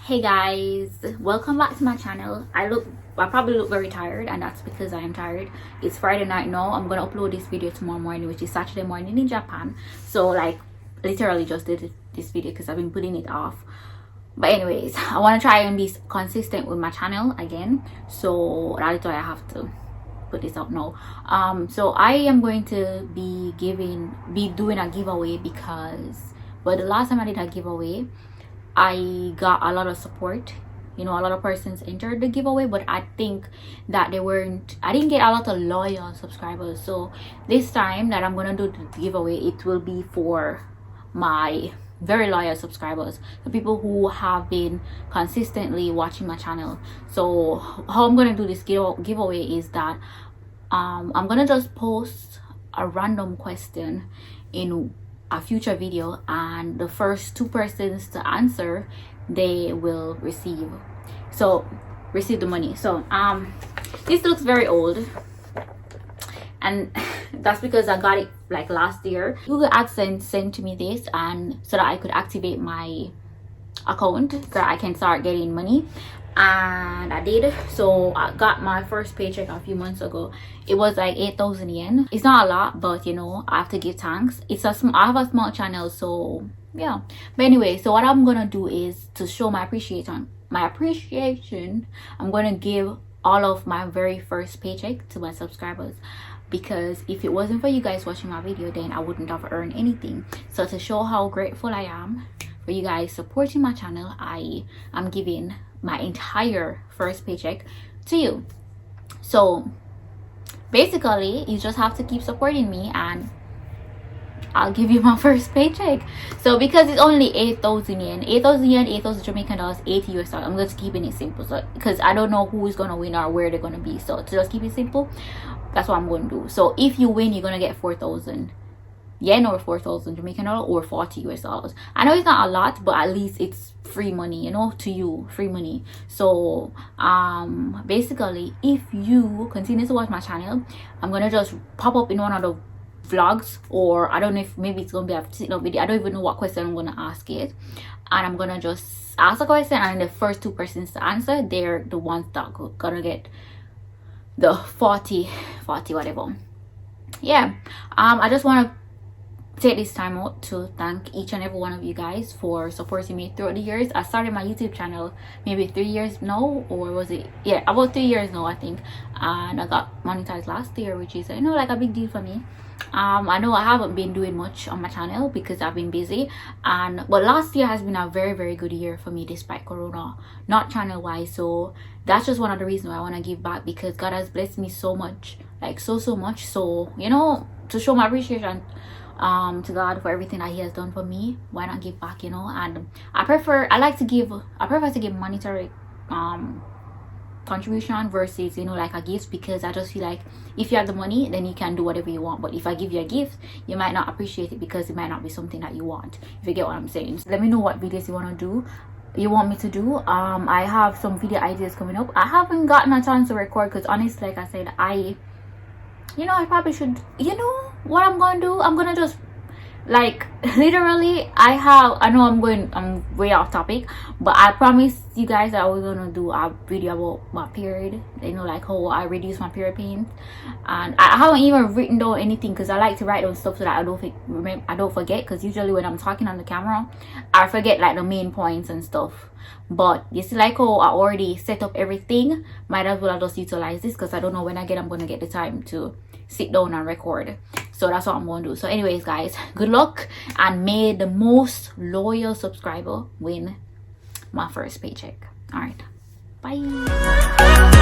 Hey guys, welcome back to my channel. I probably look very tired, and that's because I am tired. It's Friday night now. I'm gonna upload this video tomorrow morning, which is Saturday morning in Japan. So like literally just did this video because I've been putting it off. But anyways, I want to try and be consistent with my channel again, so that's why I have to put this up now. So I am going to be doing a giveaway because the last time I did a giveaway, I got a lot of support. A lot of persons entered the giveaway, but I think that I didn't get a lot of loyal subscribers. So this time that I'm gonna do the giveaway, it will be for my very loyal subscribers, the people who have been consistently watching my channel. So how I'm gonna do this giveaway is that I'm gonna just post a random question in a future video, and the first 2 persons to answer, they will receive the money. So this looks very old, and that's because I got it like last year. Google AdSense sent to me this, and so that I could activate my account so that I can start getting money, and I did. So I got my first paycheck a few months ago. It was like 8,000 yen. It's not a lot, but I have to give thanks. I have a small channel, so yeah. But anyway, so what I'm gonna do is to show my appreciation. I'm gonna give all of my very first paycheck to my subscribers, because if it wasn't for you guys watching my video, then I wouldn't have earned anything. So to show how grateful I am for you guys supporting my channel, I am giving my entire first paycheck to you. So basically, you just have to keep supporting me and I'll give you my first paycheck. So because it's only 8,000 yen, 8,000 Jamaican dollars, 80 US dollars, I'm just keeping it simple. So because I don't know who is gonna win or where they're gonna be, so to just keep it simple, that's what I'm gonna do. So if you win, you're gonna get 4,000 yen or 4,000 Jamaican dollars or 40 US dollars. I know it's not a lot, but at least it's free money, to you, free money. So basically, if you continue to watch my channel, I'm gonna just pop up in one of the vlogs, or I don't know if maybe it's gonna be a sit-down video. I don't even know what question I'm gonna ask it, and I'm gonna just ask a question, and the first 2 persons to answer, they're the ones that gonna get the 40 whatever. Yeah. I just want to take this time out to thank each and every one of you guys for supporting me throughout the years. I started my YouTube channel maybe 3 years now, or was it, yeah, about 3 years now I think, and I got monetized last year, which is like a big deal for me. I know I haven't been doing much on my channel because I've been busy, but last year has been a very, very good year for me despite corona, not channel wise. So that's just one of the reasons why I want to give back, because God has blessed me so much, like so much. So to show my appreciation to God for everything that He has done for me, why not give back? And I prefer to give monetary contribution versus like a gift, because I just feel like if you have the money, then you can do whatever you want. But if I give you a gift, you might not appreciate it because it might not be something that you want, if you get what I'm saying. So let me know what videos you want me to do. I have some video ideas coming up. I haven't gotten a chance to record because honestly, like I said, I probably should. What I'm gonna do, I'm gonna just like literally I know I'm way off topic, but I promised you guys that I was gonna do a video about my period, like how I reduce my period pain. And I haven't even written down anything because I like to write down stuff so that I don't forget, because usually when I'm talking on the camera I forget like the main points and stuff. But you see, like how I already set up everything, might as well just utilize this, because I don't know when I'm gonna get the time to sit down and record. So that's what I'm gonna do. So anyways guys, good luck, and may the most loyal subscriber win my first paycheck. All right, bye.